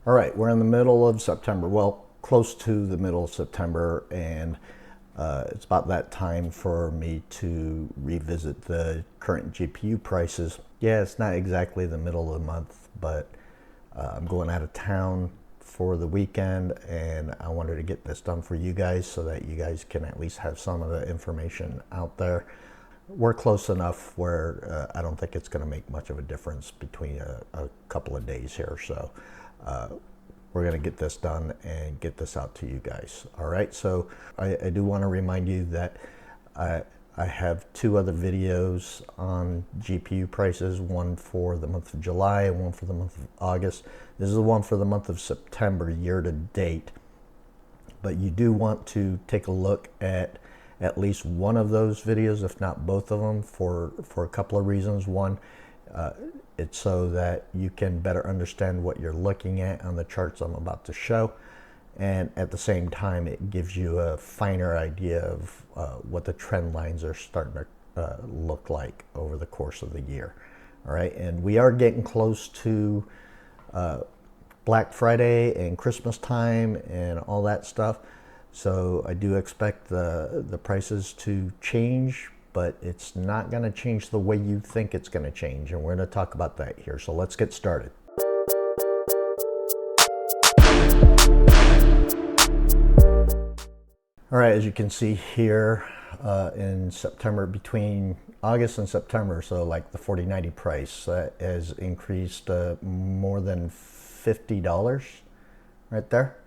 All right, we're in the middle of September. Well, close to the middle of September, and it's about that time for me to revisit the current GPU prices. Yeah, it's not exactly the middle of the month, but I'm going out of town for the weekend, and I wanted to get this done for you guys so that you guys can at least have some of the information out there. We're close enough where I don't think it's going to make much of a difference between a couple of days here. So we're going to get this done and get this out to you guys. All right. So I do want to remind you that I have two other videos on GPU prices, one for the month of July and one for the month of August. This is the one for the month of September year to date. But you do want to take a look at least one of those videos, if not both of them, for a couple of reasons. One, it's so that you can better understand what you're looking at on the charts I'm about to show, and at the same time it gives you a finer idea of what the trend lines are starting to look like over the course of the year. All right, and we are getting close to Black Friday and Christmas time and all that stuff. So I do expect the prices to change, but it's not going to change the way you think it's going to change. And we're going to talk about that here. So let's get started. All right, as you can see here in September, between August and September, so like the 4090 price has increased more than $50 right there.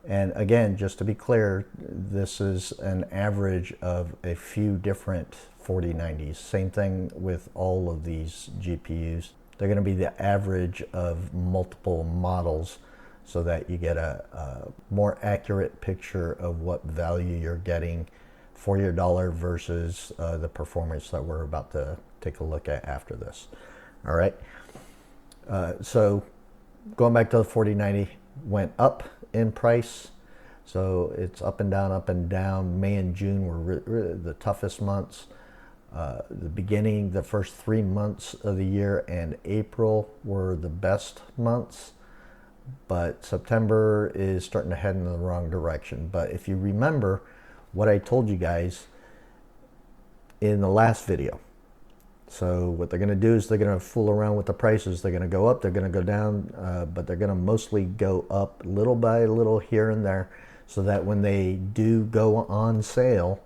And again, just to be clear, this is an average of a few different 4090s. Same thing with all of these GPUs. They're going to be the average of multiple models so that you get a more accurate picture of what value you're getting for your dollar versus the performance that we're about to take a look at after this. All right. So going back to the 4090, went up in price, so it's up and down, up and down. May and June were the toughest months. The first 3 months of the year and April were the best months, but September is starting to head in the wrong direction. But if you remember what I told you guys in the last video, so what they're going to do is they're going to fool around with the prices. They're going to go up, they're going to go down, but they're going to mostly go up little by little here and there, so that when they do go on sale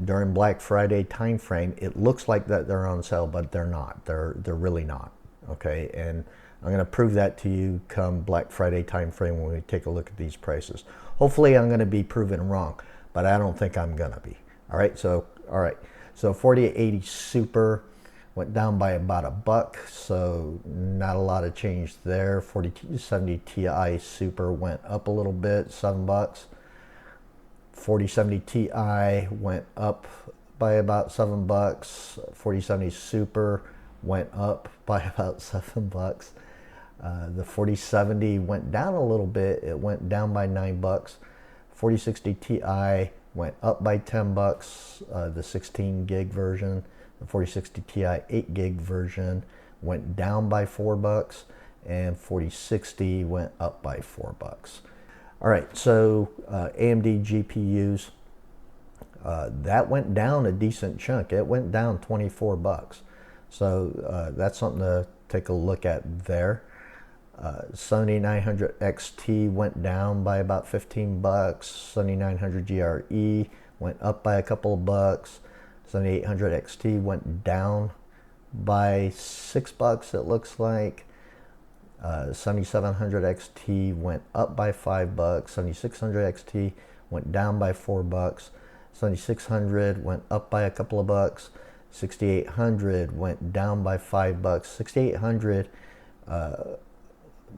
during Black Friday time frame, it looks like that they're on sale, but they're not. They're really not. Okay, and I'm going to prove that to you come Black Friday time frame when we take a look at these prices. Hopefully, I'm going to be proven wrong, but I don't think I'm going to be. All right, so 4080 Super went down by about $1, so not a lot of change there. 4070 Ti Super went up a little bit, $7. 4070 Ti went up by about $7. 4070 Super went up by about $7. The 4070 went down a little bit. It went down by $9. 4060 Ti went up by $10. The 16 gig version, the 4060 Ti 8 gig version went down by $4, and 4060 went up by $4. All right, so AMD GPUs, that went down a decent chunk. It went down $24. So that's something to take a look at there. 7900 XT went down by about $15. 7900 GRE went up by a couple of bucks. 7800 XT went down by $6, it looks like. 7700 XT went up by $5. 7600 XT went down by $4. 7600 went up by a couple of bucks. 6800 went down by $5. 6800,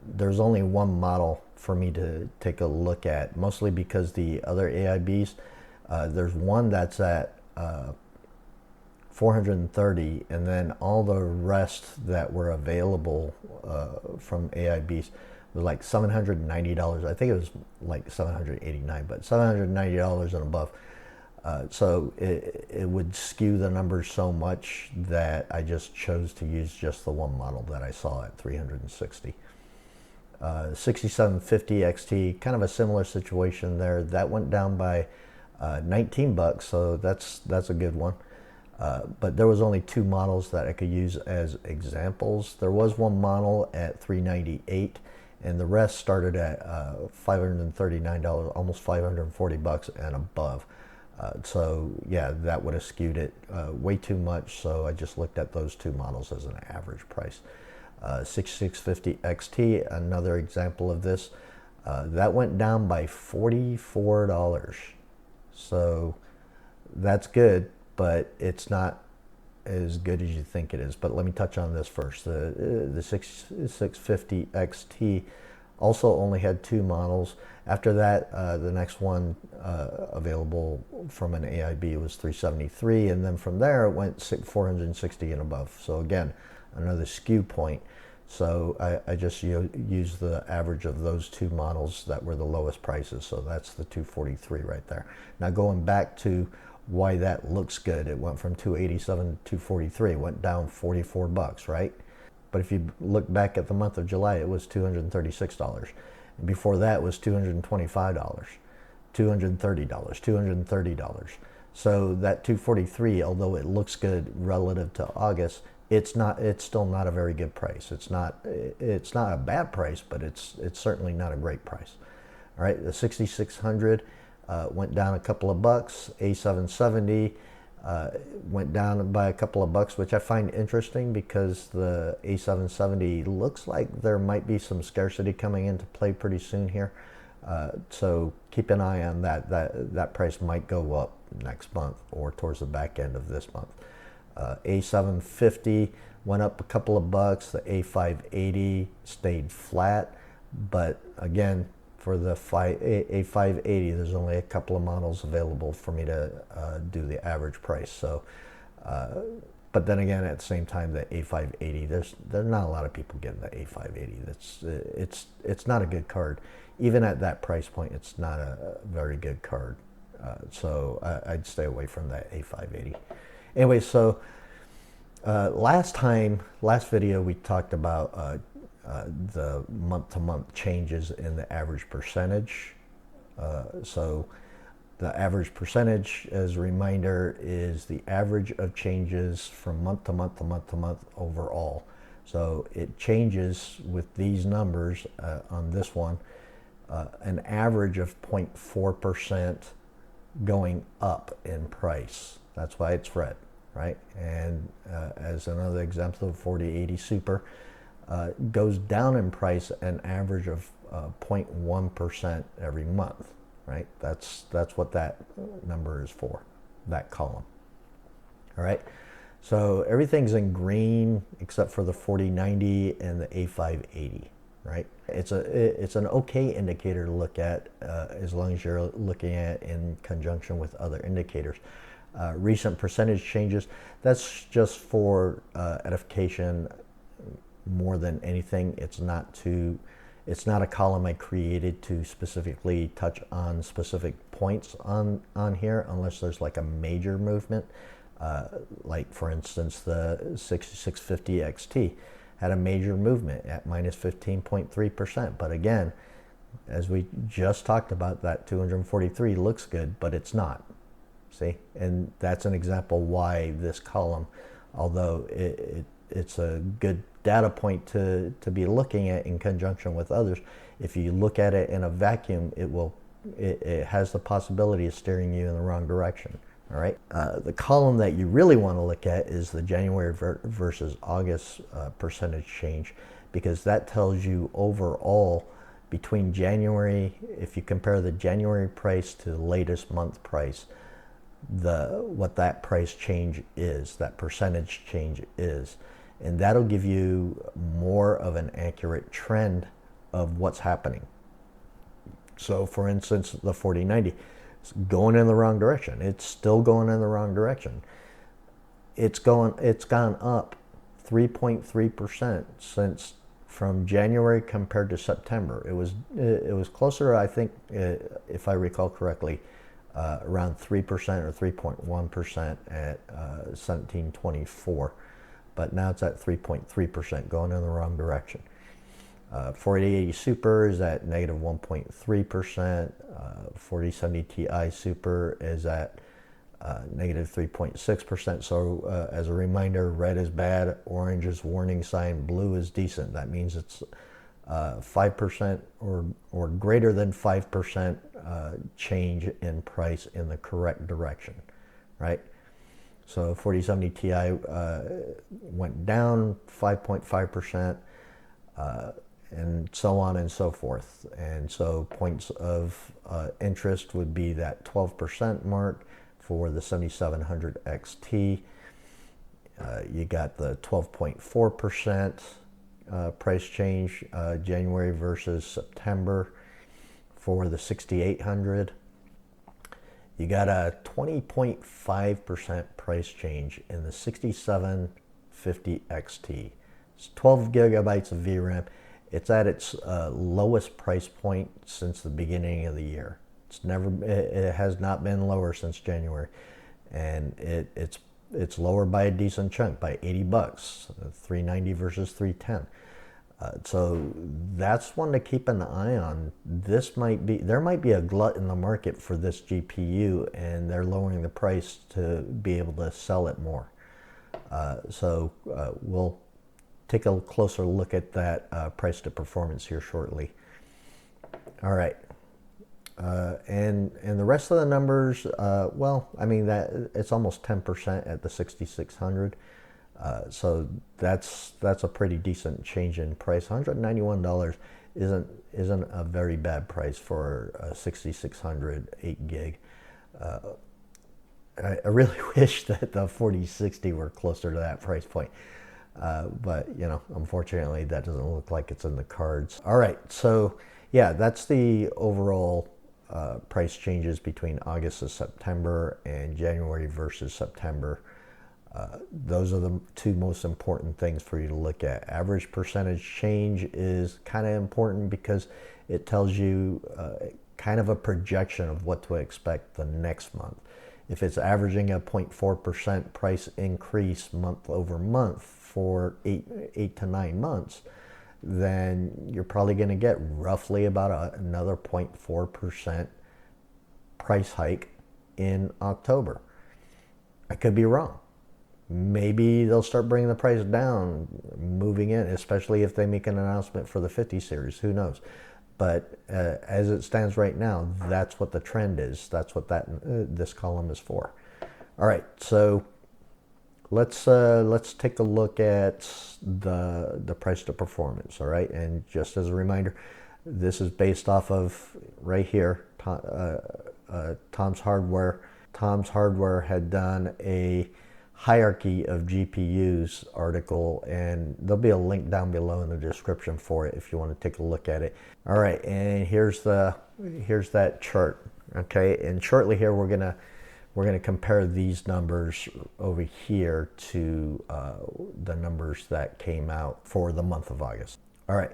there's only one model for me to take a look at, mostly because the other AIBs, there's one that's at 430, and then all the rest that were available from AIBs was like $790. I think it was like $789, but $790 and above. So it would skew the numbers so much that I just chose to use just the one model that I saw at 360. 6750 XT, kind of a similar situation there. That went down by 19 bucks, so that's a good one. But there was only 2 models that I could use as examples. There was one model at $398, and the rest started at $539, almost 540 bucks and above. So yeah, that would have skewed it way too much. So I just looked at those 2 models as an average price. 6650 XT, another example of this. That went down by $44. So that's good, but it's not as good as you think it is. But let me touch on this first. The 6650 XT also only had 2 models. After that, the next one available from an AIB was 373, and then from there it went 460 and above. So again, another skew point. So I just used the average of those 2 models that were the lowest prices. So that's the 243 right there. Now going back to why that looks good, it went from 287 to 243, it went down 44 bucks, right? But if you look back at the month of July, it was $236. And before that it was $225, $230, $230. So that 243, although it looks good relative to August, it's still not a very good price. It's not a bad price, but it's certainly not a great price. All right, the 6600 went down a couple of bucks. A770 went down by a couple of bucks, which I find interesting because the A770 looks like there might be some scarcity coming into play pretty soon here. So keep an eye on that. That price might go up next month or towards the back end of this month. A750 went up a couple of bucks. The A580 stayed flat, but again, for the A580, there's only a couple of models available for me to do the average price. So, but then again, at the same time, the A580, there's not a lot of people getting the A580. It's not a good card. Even at that price point, it's not a very good card. So I'd stay away from that A580. Anyway, so last video we talked about the month-to-month changes in the average percentage. So the average percentage, as a reminder, is the average of changes from month to month to month to month overall. So it changes with these numbers on this one, an average of 0.4% going up in price. That's why it's red, right? And as another example, the 4080 Super goes down in price an average of 0.1% every month, right? That's what that number is for, that column. All right, so everything's in green except for the 4090 and the A580, right? It's an okay indicator to look at as long as you're looking at it in conjunction with other indicators. Recent percentage changes, that's just for edification more than anything. It's not a column I created to specifically touch on specific points on here, unless there's like a major movement. Like for instance, the 6650 XT had a major movement at minus 15.3%. But again, as we just talked about, that 243 looks good, but it's not. See, and that's an example why this column, although it's a good data point to be looking at in conjunction with others, if you look at it in a vacuum, it has the possibility of steering you in the wrong direction. All right. The column that you really want to look at is the January versus August percentage change, because that tells you overall between January, if you compare the January price to the latest month price, what that price change is, that percentage change is. And that'll give you more of an accurate trend of what's happening. So for instance, the 4090 is going in the wrong direction. It's still going in the wrong direction. It's gone up 3.3% since from January compared to September. It was closer, I think, if I recall correctly, around 3% or 3.1% at 1724. But now it's at 3.3%, going in the wrong direction. 4080 Super is at negative 1.3%. 4070 Ti Super is at negative 3.6%. So as a reminder, red is bad, orange is warning sign, blue is decent. That means it's 5% or greater than 5% change in price in the correct direction, right? So 4070 Ti went down 5.5%, and so on and so forth. And so points of interest would be that 12% mark for the 7700 XT. You got the 12.4% price change January versus September for the 6800. You got a 20.5% price change in the 6750 XT. It's 12 gigabytes of VRAM. It's at its lowest price point since the beginning of the year. It has not been lower since January, and it's lower by a decent chunk, by 80 bucks, 390 versus 310. So that's one to keep an eye on. There might be a glut in the market for this GPU, and they're lowering the price to be able to sell it more. So we'll take a closer look at that price to performance here shortly. All right. And the rest of the numbers, well, I mean, that it's almost 10% at the 6600. So that's a pretty decent change in price. $191 isn't a very bad price for a 6600 8 gig. I really wish that the 4060 were closer to that price point. But, you know, unfortunately, that doesn't look like it's in the cards. All right, so yeah, that's the overall price changes between August and September and January versus September. Those are the two most important things for you to look at. Average percentage change is kind of important because it tells you kind of a projection of what to expect the next month. If it's averaging a 0.4% price increase month over month for 8 to 9 months, then you're probably going to get roughly about another 0.4% price hike in October. I could be wrong. Maybe they'll start bringing the price down, moving in, especially if they make an announcement for the 50 series. Who knows? But as it stands right now, that's what the trend is. That's what this column is for. All right, so let's take a look at the price to performance. All right, and just as a reminder, this is based off of right here, Tom's Hardware. Tom's Hardware had done a hierarchy of GPUs article, and there'll be a link down below in the description for it if you want to take a look at it. All right, and here's that chart. Okay, and shortly here we're gonna compare these numbers over here to the numbers that came out for the month of August. All right,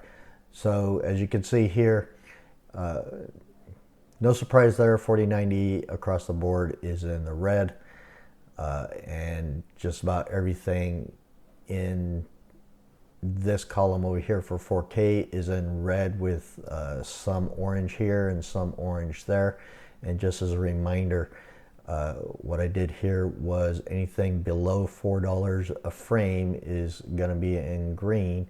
so as you can see here, no surprise there, 4090 across the board is in the red. And just about everything in this column over here for 4K is in red with some orange here and some orange there. And just as a reminder, what I did here was anything below $4 a frame is going to be in green.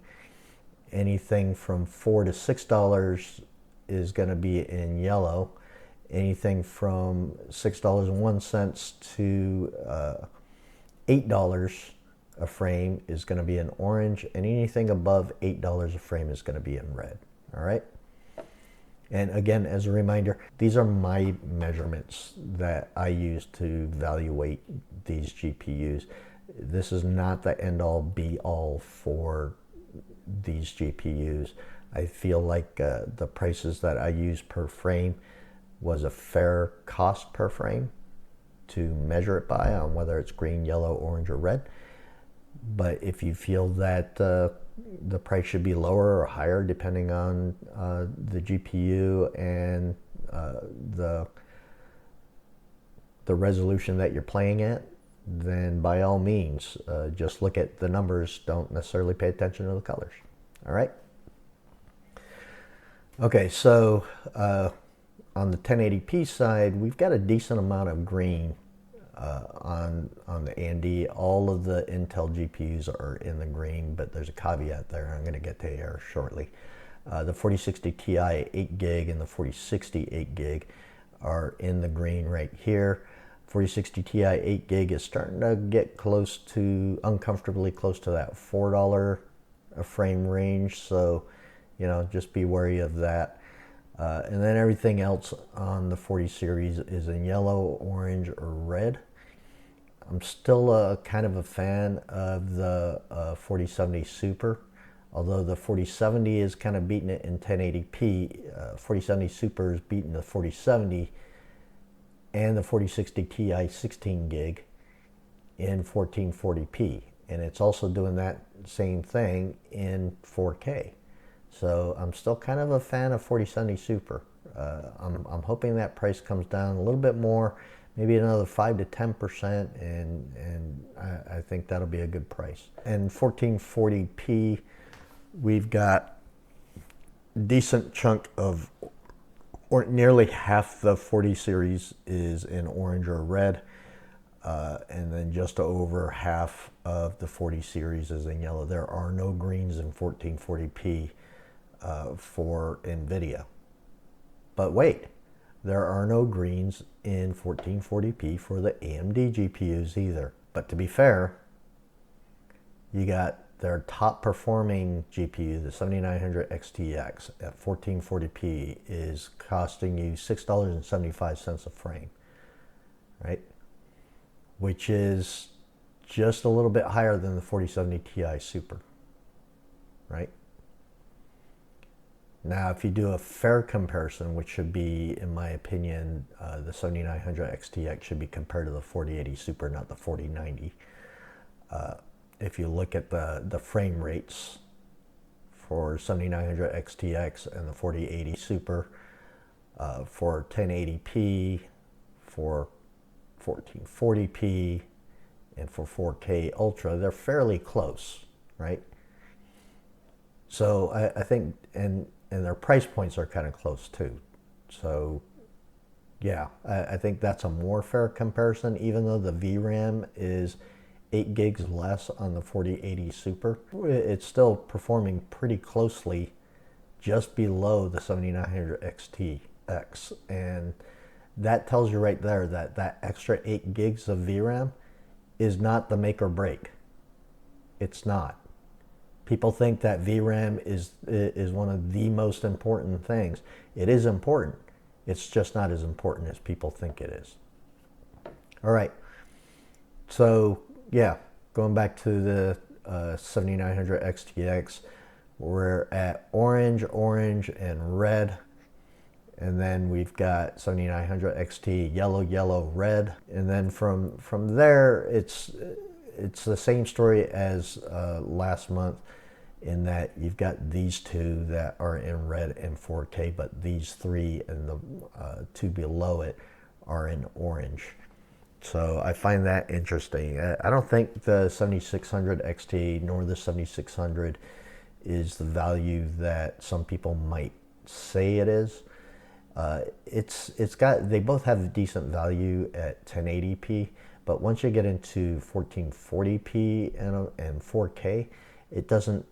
Anything from $4 to $6 is going to be in yellow. Anything from $6.01 to $8 a frame is going to be in orange, and anything above $8 a frame is going to be in red. All right. And again, as a reminder, these are my measurements that I use to evaluate these GPUs. This is not the end-all be-all for these GPUs. I feel like the prices that I use per frame was a fair cost per frame to measure it by on whether it's green, yellow, orange, or red. But if you feel that the price should be lower or higher depending on the GPU and the resolution that you're playing at, then by all means, just look at the numbers. Don't necessarily pay attention to the colors. All right. Okay, so on the 1080p side, we've got a decent amount of green on the AMD. All of the Intel GPUs are in the green, but there's a caveat there I'm going to get to here shortly. The 4060 Ti 8 gig and the 4060 8 gig are in the green right here. 4060 Ti 8 gig is starting to get close to, uncomfortably close to that $4 a frame range, so just be wary of that. And then everything else on the 40 series is in yellow, orange, or red. I'm still kind of a fan of the 4070 Super, although the 4070 is kind of beating it in 1080p. 4070 Super is beating the 4070 and the 4060 Ti 16 gig in 1440p, and it's also doing that same thing in 4K. So I'm still kind of a fan of 4070 Super. I'm hoping that price comes down a little bit more, maybe another 5 to 10%, and I think that'll be a good price. And 1440p, we've got a decent chunk of, or nearly half the 40 series is in orange or red, and then just over half of the 40 series is in yellow. There are no greens in 1440p for NVIDIA. But wait, there are no greens in 1440p for the AMD GPUs either. But to be fair, you got their top performing GPU, the 7900 XTX at 1440p is costing you $6.75 a frame, right? Which is just a little bit higher than the 4070 Ti Super, right? Now, if you do a fair comparison, which should be, in my opinion, the 7900 XTX should be compared to the 4080 Super, not the 4090. If you look at the frame rates for 7900 XTX and the 4080 Super, for 1080p, for 1440p, and for 4K Ultra, they're fairly close, right? So I think, and their price points are kind of close too. So yeah, I think that's a more fair comparison, even though the VRAM is 8 gigs less on the 4080 Super. It's still performing pretty closely just below the 7900 XTX. And that tells you right there that that extra 8 gigs of VRAM is not the make or break. It's not. People think that VRAM is one of the most important things. It is important. It's just not as important as people think it is. All right. So yeah, going back to the 7900 XTX, we're at orange, orange, and red. And then we've got 7900 XT, yellow, yellow, red. And then from there, it's the same story as last month, in that you've got these two that are in red and 4K, but these three and the two below it are in orange. So I find that interesting. I don't think the 7600 XT nor the 7600 is the value that some people might say it is. They both have decent value at 1080p, but once you get into 1440p and 4K, it doesn't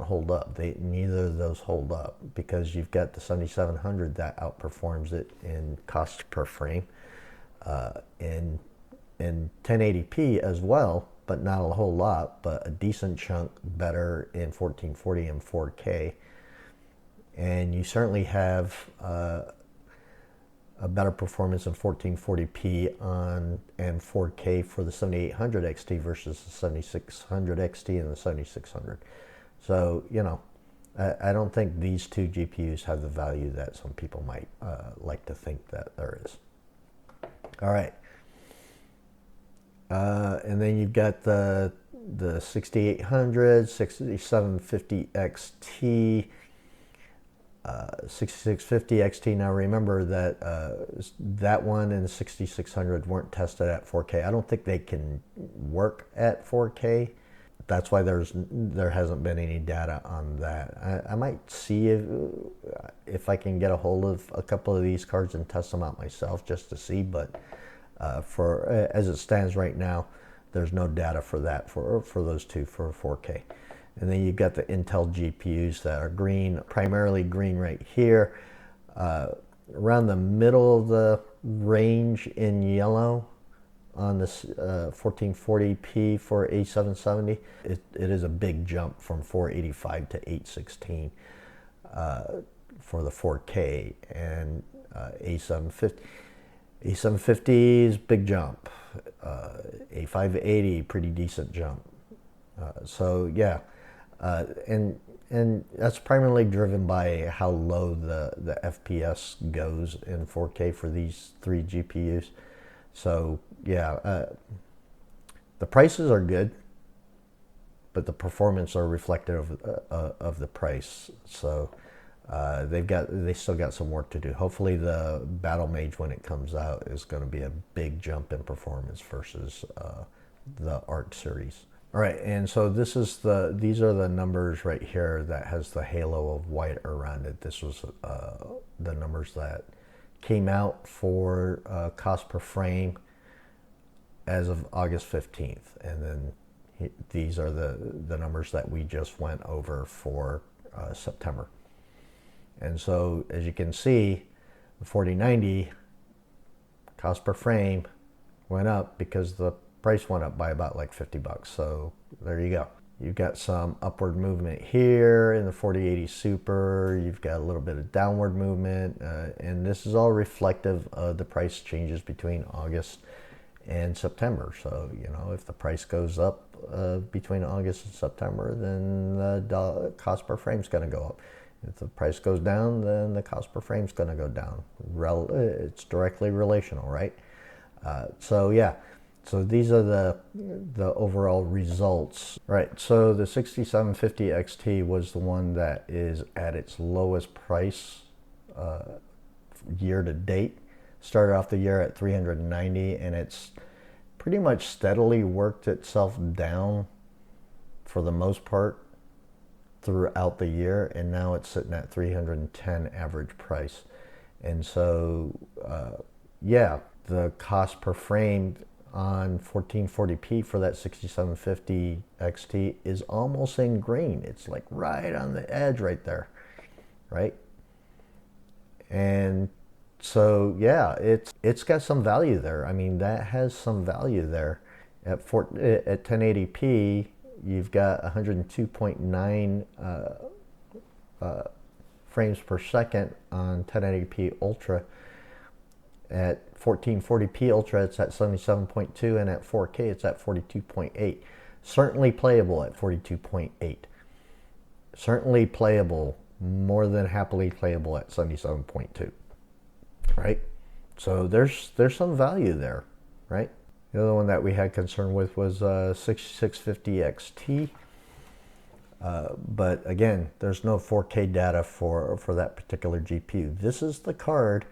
hold up. Neither of those hold up, because you've got the 7700 that outperforms it in cost per frame, in 1080p as well, but not a whole lot, but a decent chunk better in 1440 and 4K. And you certainly have a better performance in 1440p and 4K for the 7800 XT versus the 7600 XT and the 7600. So, I don't think these two GPUs have the value that some people might like to think that there is. All right. And then you've got the 6800, 6750 XT, 6650 XT. Now remember that that one and the 6600 weren't tested at 4K. I don't think they can work at 4K. That's why there hasn't been any data on that. I might see if I can get a hold of a couple of these cards and test them out myself just to see, but for as it stands right now, there's no data for that for those two for 4K. And then you've got the Intel GPUs that are green, primarily green right here. Around the middle of the range in yellow on this 1440p for A770, it is a big jump from 485 to 816 for the 4K, and A750. A750 is big jump. A580, pretty decent jump. So yeah, and that's primarily driven by how low the FPS goes in 4K for these three GPUs. So yeah, the prices are good, but the performance are reflective of the price. So they still got some work to do. Hopefully the Battle Mage, when it comes out, is going to be a big jump in performance versus the ARC series. All right, and so these are the numbers right here that has the halo of white around it. This was the numbers that came out for cost per frame as of August 15th, and then these are the numbers that we just went over for September. And so as you can see, the 4090 cost per frame went up because the price went up by about like 50 bucks. So there you go. You've got some upward movement here in the 4080 Super. You've got a little bit of downward movement. And this is all reflective of the price changes between August and September. So, you know, if the price goes up between August and September, then the cost per frame is going to go up. If the price goes down, then the cost per frame is going to go down. It's directly relational, right? So yeah. So these are the overall results. Right, so the 6750 XT was the one that is at its lowest price year to date. Started off the year at 390, and it's pretty much steadily worked itself down for the most part throughout the year, and now it's sitting at 310 average price. And so yeah, the cost per frame on 1440p for that 6750 XT is almost in green. It's like right on the edge right there, right? And so yeah, it's got some value there. I mean, that has some value there. At 1080p, you've got 102.9 frames per second on 1080p Ultra. At 1440p Ultra, it's at 77.2, and at 4K, it's at 42.8. Certainly playable at 42.8. Certainly playable, more than happily playable at 77.2, right? So there's some value there, right? The other one that we had concern with was 6650 XT. But again, there's no 4K data for that particular GPU. This is the card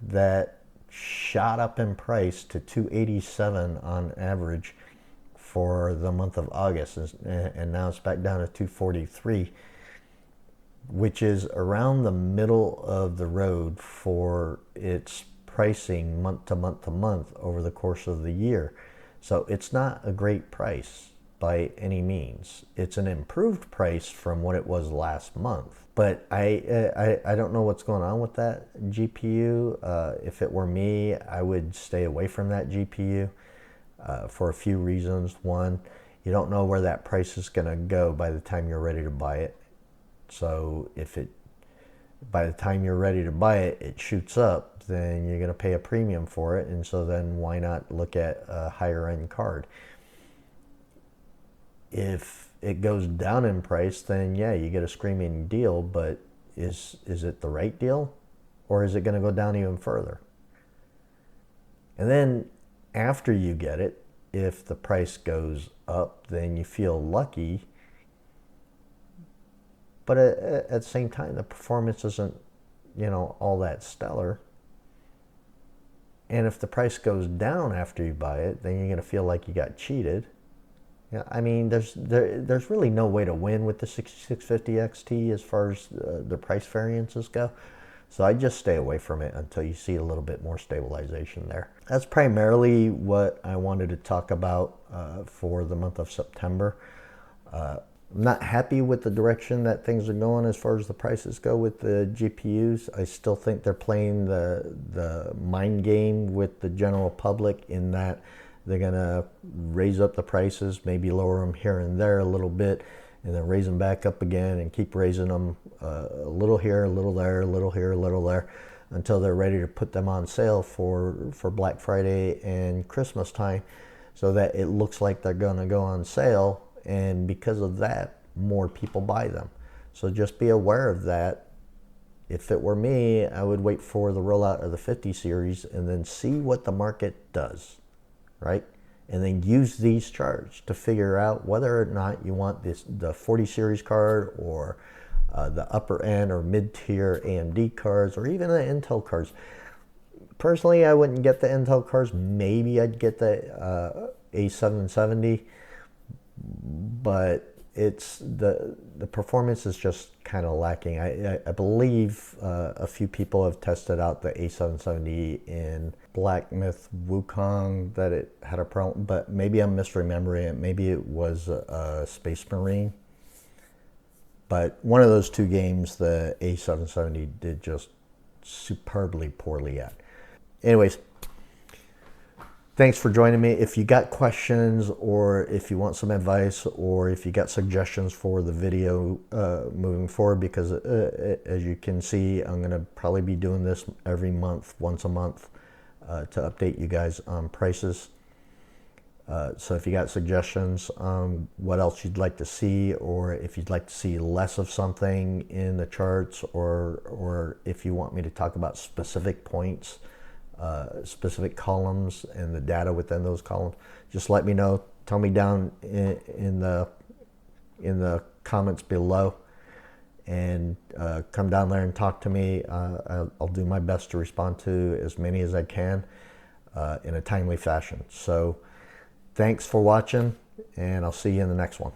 that shot up in price to $287 on average for the month of August, and now it's back down to $243, which is around the middle of the road for its pricing month to month to month over the course of the year. So it's not a great price by any means. It's an improved price from what it was last month. But I don't know what's going on with that GPU. If it were me, I would stay away from that GPU for a few reasons. One, you don't know where that price is going to go by the time you're ready to buy it. So if by the time you're ready to buy it, it shoots up, then you're going to pay a premium for it. And so then why not look at a higher end card? If it goes down in price, then yeah, you get a screaming deal, but is it the right deal, or is it going to go down even further? And then after you get it, if the price goes up, then you feel lucky, but at the same time, the performance isn't, all that stellar. And if the price goes down after you buy it, then you're going to feel like you got cheated. Yeah, I mean, there's really no way to win with the 6650 XT as far as the price variances go. So I just stay away from it until you see a little bit more stabilization there. That's primarily what I wanted to talk about for the month of September. I'm not happy with the direction that things are going as far as the prices go with the GPUs. I still think they're playing the mind game with the general public in that they're going to raise up the prices, maybe lower them here and there a little bit, and then raise them back up again and keep raising them a little here, a little there, a little here, a little there, until they're ready to put them on sale for Black Friday and Christmas time, so that it looks like they're going to go on sale, and because of that, more people buy them. So just be aware of that. If it were me, I would wait for the rollout of the 50 series and then see what the market does, right? And then use these charts to figure out whether or not you want the 40 series card, or the upper end or mid-tier AMD cards, or even the Intel cards. Personally, I wouldn't get the Intel cards. Maybe I'd get the A770, but it's the performance is just kind of lacking. I believe a few people have tested out the A770 in Black Myth Wukong, that it had a problem, but maybe I'm misremembering it. Maybe it was a Space Marine. But one of those two games, the A770 did just superbly poorly at. Anyways, thanks for joining me. If you got questions, or if you want some advice, or if you got suggestions for the video moving forward, because as you can see, I'm going to probably be doing this every month, once a month, to update you guys on prices. So if you got suggestions on what else you'd like to see, or if you'd like to see less of something in the charts, or if you want me to talk about specific points, specific columns and the data within those columns, just let me know. Tell me down in the comments below, and come down there and talk to me. I'll do my best to respond to as many as I can in a timely fashion. So thanks for watching, and I'll see you in the next one.